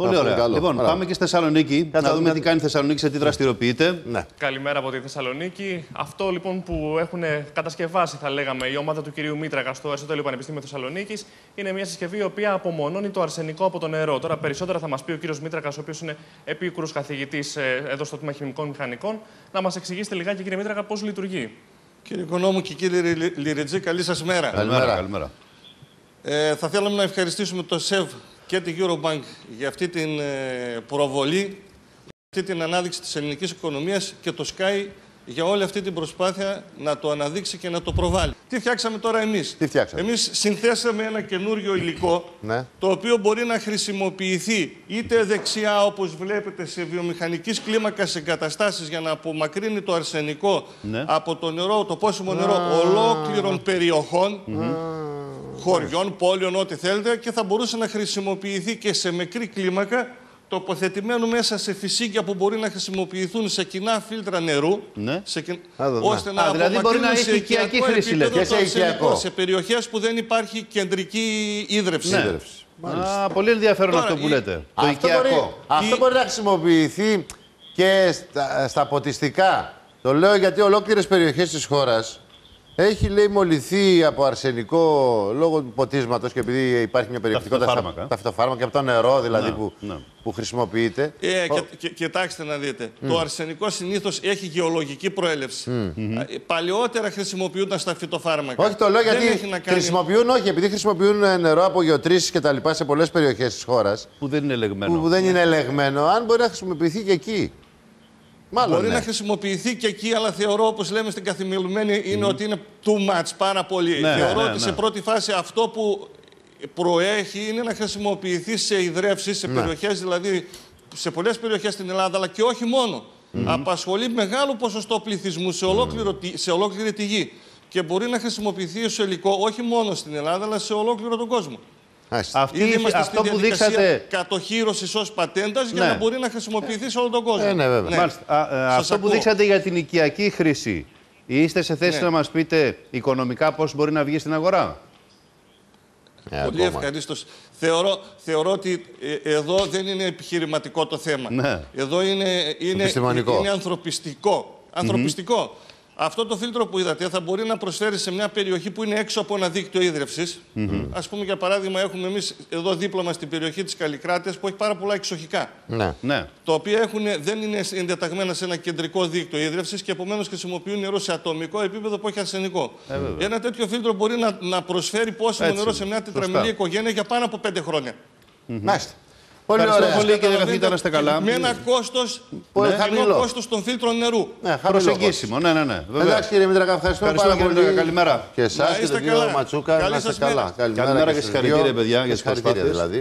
Πολύ ωραία. Λοιπόν, πάμε και στη Θεσσαλονίκη. Να δούμε τι κάνει η Θεσσαλονίκη, σε τι δραστηριοποιείται. Ναι. Καλημέρα από τη Θεσσαλονίκη. Αυτό λοιπόν που έχουν κατασκευάσει, θα λέγαμε, η ομάδα του κυρίου Μήτρακα στο Αριστοτέλειο Πανεπιστήμιο Θεσσαλονίκης είναι μια συσκευή η οποία απομονώνει το αρσενικό από το νερό. Τώρα περισσότερα θα μας πει ο κύριος Μήτρακας, ο οποίος είναι επίκουρος καθηγητής εδώ στο Τμήμα Χημικών Μηχανικών, να μας εξηγήσετε λιγάκι, κύριε Μήτρακα, πώς λειτουργεί. Κύριε Οικονόμου και κύριε Λιρετζή, καλή σας μέρα. Καλημέρα. Θα θέλαμε να ευχαριστήσουμε το ΣΕΒ και την Eurobank για αυτή την προβολή, για αυτή την ανάδειξη της ελληνικής οικονομίας και το Sky για όλη αυτή την προσπάθεια να το αναδείξει και να το προβάλλει. Τι φτιάξαμε τώρα εμείς? Εμείς συνθέσαμε ένα καινούριο υλικό, το οποίο μπορεί να χρησιμοποιηθεί είτε δεξιά, όπως βλέπετε, σε βιομηχανικής κλίμακας εγκαταστάσεις για να απομακρύνει το αρσενικό από το νερό, το πόσιμο νερό ολόκληρων περιοχών, χωριών, πόλεων, ό,τι θέλετε, και θα μπορούσε να χρησιμοποιηθεί και σε μικρή κλίμακα, τοποθετημένο μέσα σε φυσίγγια που μπορεί να χρησιμοποιηθούν σε κοινά φίλτρα νερού, ώστε να δηλαδή μπορεί να έχει οικιακή χρήση, λέτε, σε περιοχές που δεν υπάρχει κεντρική ίδρυυση. Πολύ ενδιαφέρον αυτό που λέτε. Το οικιακό. Αυτό μπορεί να χρησιμοποιηθεί και στα ποτιστικά. Το λέω γιατί ολόκληρες περιοχές της χώρας έχει, λέει, μολυθεί από αρσενικό λόγω του ποτίσματος και επειδή υπάρχει μια περιεκτικότητα στα φυτοφάρμακα και από το νερό δηλαδή που χρησιμοποιείται. Κοιτάξτε να δείτε. Το αρσενικό συνήθως έχει γεωλογική προέλευση. Παλαιότερα χρησιμοποιούνταν στα φυτοφάρμακα. Όχι, το λέω γιατί χρησιμοποιούν, επειδή χρησιμοποιούν νερό από γεωτρήσεις και τα λοιπά σε πολλές περιοχές της χώρας. Που δεν είναι ελεγμένο. Που δεν είναι ελεγμένο, αν μπορεί να χρησιμοποιηθεί και εκεί. Μάλλον, μπορεί να χρησιμοποιηθεί και εκεί, αλλά θεωρώ, όπως λέμε στην καθημερινή, είναι ότι είναι too much, πάρα πολύ. Θεωρώ ότι σε πρώτη φάση αυτό που προέχει είναι να χρησιμοποιηθεί σε ιδρεύσεις, σε περιοχές, δηλαδή σε πολλές περιοχές στην Ελλάδα, αλλά και όχι μόνο. Απασχολεί μεγάλο ποσοστό πληθυσμού σε ολόκληρη τη γη. Και μπορεί να χρησιμοποιηθεί ως υλικό όχι μόνο στην Ελλάδα, αλλά σε ολόκληρο τον κόσμο. Ήδη είμαστε στη διαδικασία κατοχύρωσης ως πατέντας για να μπορεί να χρησιμοποιηθεί σε όλο τον κόσμο. Αυτό που δείξατε για την οικιακή χρήση, είστε σε θέση να μας πείτε οικονομικά πώς μπορεί να βγει στην αγορά? Πολύ ευχαρίστως. Θεωρώ ότι εδώ δεν είναι επιχειρηματικό το θέμα. Εδώ είναι ανθρωπιστικό. Αυτό το φίλτρο που είδατε θα μπορεί να προσφέρει σε μια περιοχή που είναι έξω από ένα δίκτυο ίδρυυσης. Ας πούμε, για παράδειγμα, έχουμε εμείς εδώ δίπλα μας στην περιοχή της Καλλικράτειας που έχει πάρα πολλά εξοχικά. Τα οποία δεν είναι εντεταγμένα σε ένα κεντρικό δίκτυο ίδρυυσης και επομένως χρησιμοποιούν νερό σε ατομικό επίπεδο που έχει αρσενικό. Ένα τέτοιο φίλτρο μπορεί να προσφέρει πόσιμο νερό σε μια τετραμιλή οικογένεια για πάνω από 5 χρόνια. Πολύ ωραία. Κύριε καθηγητά, να είστε καλά. Με ένα κόστος των φίλτρων νερού. Προσεγγίσιμο. Εντάξει, κύριε Μήτρακα, ευχαριστούμε πάρα πολύ. Καλημέρα. Και εσάς και τον κύριο Ματσούκα. Να είστε καλά. Καλημέρα και συγχαρητήρια, παιδιά, για τις προσπάθειες.